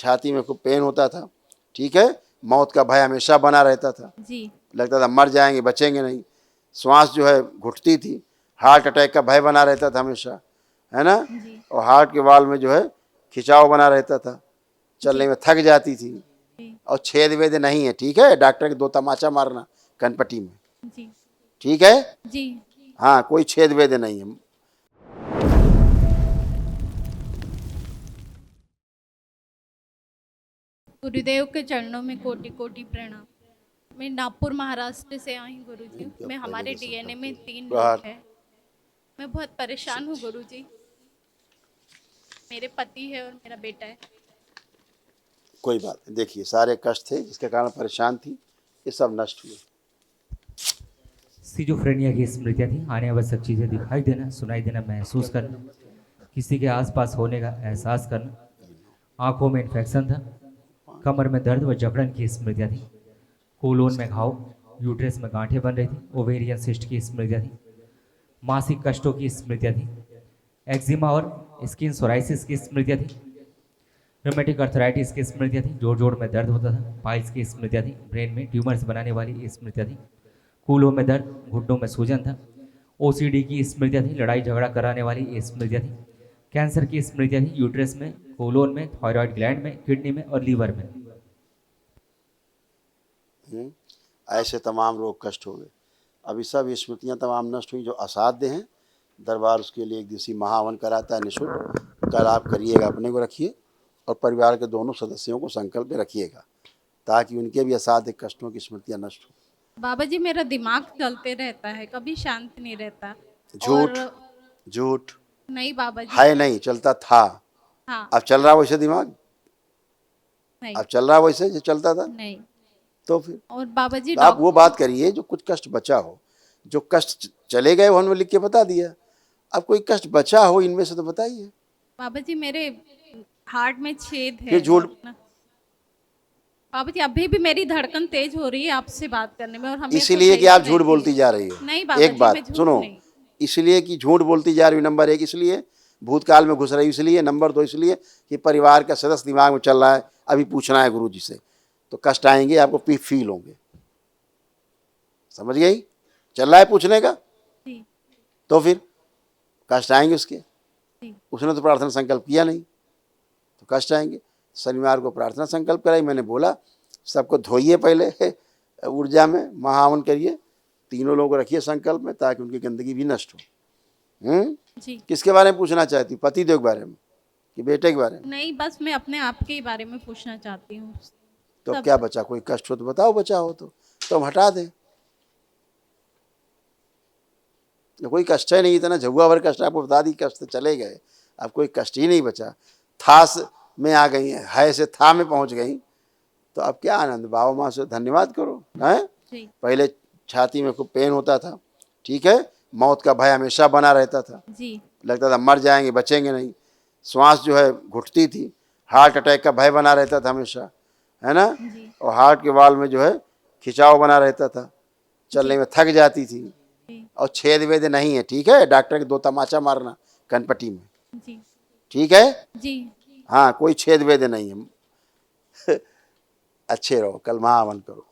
छाती में खूब पेन होता था, ठीक है, मौत का भय हमेशा बना रहता था जी लगता था मर जाएंगे, बचेंगे नहीं, श्वास जो है घुटती थी, हार्ट अटैक का भय बना रहता था हमेशा, है ना, जी और हार्ट के वाल में जो है खिंचाव बना रहता था, चलने जी में थक जाती थी, जी और छेद वेद नहीं है, ठीक है, डॉक्टर के दो तमाचा मारना कनपट्टी में, जी ठीक है, जी। हाँ कोई छेद वेद नहीं है। गुरुदेव के चरणों में कोटि कोटि प्रणाम। मैं नागपुर महाराष्ट्र से आई हूँ गुरुजी। मैं पहले हमारे के डीएनए में 3 लोग बाहर हैं। मैं बहुत परेशान हूँ गुरुजी। मेरे पति है और मेरा बेटा है। कोई बात नहीं, देखिए सारे कष्ट थे जिसके कारण परेशान थी, ये सब नष्ट हुए। सिजोफ्रेनिया की स्मृतियाँ थी, आने आवश्यक चीज़ें दिखाई देना, सुनाई देना, महसूस करना, किसी के आसपास होने का एहसास करना, आंखों में इन्फेक्शन था, कमर में दर्द व जकड़न की स्मृतियाँ थी, कोलोन में घाव, यूट्रस में गांठें बन रही थी, ओवेरियन सिस्ट की स्मृतियाँ थी, मासिक कष्टों की स्मृतियाँ थी, एक्जिमा और स्किन सोराइसिस की स्मृतियाँ थी, रोमेटिक अर्थराइटिस की स्मृतियाँ थी, जोड़ जोड़ में दर्द होता था, पाइल्स की स्मृतियाँ थी, ब्रेन में ट्यूमर्स बनाने वाली स्मृतियाँ थी, कूलों में दर्द, घुटनों में सूजन था, ओसीडी की स्मृतियाँ थी, लड़ाई झगड़ा कराने वाली स्मृतियाँ थी, कैंसर की स्मृतियाँ थी, यूट्रस में, कोलोन में, थायराइड ग्लैंड में, किडनी में और लीवर में। ऐसे तमाम रोग कष्ट हो गए। अभी सब स्मृतियाँ तमाम नष्ट हुई जो असाध्य हैं। दरबार उसके लिए एक दिवसीय महावन कराता है निःशुल्क, कल आप करिएगा, अपने को रखिए और परिवार के दोनों सदस्यों को संकल्प में रखिएगा ताकि उनके भी असाध्य कष्टों की स्मृतियाँ नष्ट हो। बाबा जी मेरा दिमाग चलते रहता है, कभी शांत नहीं रहता। झूठ, और झूठ नहीं बाबा जी। है, नहीं चलता था, हाँ। अब चल रहा वैसे दिमाग, नहीं अब चल रहा वैसे जो चलता था, नहीं। तो फिर और बाबा जी तो आप वो डॉक्टर। बात करिए जो कुछ कष्ट बचा हो, जो कष्ट चले गए वो हमने लिख के बता दिया, अब कोई कष्ट बचा हो इनमें से तो बताइए। बाबा जी मेरे हार्ट में छेद फिर है झूठ, ना। बाबा जी अभी भी मेरी धड़कन तेज हो रही है आपसे बात करने में, और हमेशा इसलिए कि आप टेंशन झूठ रहती है। बोलती जा रही हो। नहीं बाबा एक जी मैं बात झूठ सुनो, नहीं। इसलिए कि झूठ बोलती जा रही हो, नंबर 1 इसलिए, भूतकाल में घुस रही हो इसलिए, नंबर 2 इसलिए कि परिवार का सदस्य दिमाग में चल रहा है, अभी पूछना है गुरु जी से, तो कष्ट आएंगे, आपको फील होंगे, समझ गई, चल रहा है पूछने का, जी तो फिर कष्ट आएंगे उसके, जी उसने तो प्रार्थना संकल्प किया नहीं तो कष्ट आएंगे। शनिवार को प्रार्थना संकल्प कराई, मैंने बोला सबको धोइए पहले ऊर्जा में महावन करिए, तीनों लोगों को रखिए संकल्प में ताकि उनकी गंदगी भी नष्ट हो। जी। किसके बारे में पूछना चाहती, पति देव के बारे में कि बेटे के बारे में? नहीं बस मैं अपने आप के बारे में पूछना चाहती हूँ। तो अब सब। क्या बचा, कोई कष्ट हो तो बताओ, बचा हो तो हम हटा दें, कोई कष्ट है नहीं, इतना झुआ भर कष्ट आपको बता दी, कष्ट तो चले गए, अब कोई कष्ट ही नहीं बचा, थास में आ गई है से था में पहुंच गई, तो अब क्या आनंद, बाबा माँ से धन्यवाद करो, हैं। जी पहले छाती में खूब पेन होता था, ठीक है, मौत का भय हमेशा बना रहता था, जी लगता था मर जाएंगे, बचेंगे नहीं, श्वास जो है घुटती थी, हार्ट अटैक का भय बना रहता था हमेशा, है ना, जी और हार्ट के वाल में जो है खिंचाव बना रहता था, चलने जी में थक जाती थी, जी और छेद वेद नहीं है, ठीक है, डॉक्टर के दो तमाचा मारना कनपट्टी में, जी ठीक है, जी। हाँ कोई छेद वेद नहीं है। अच्छे रहो, कल महावन करो।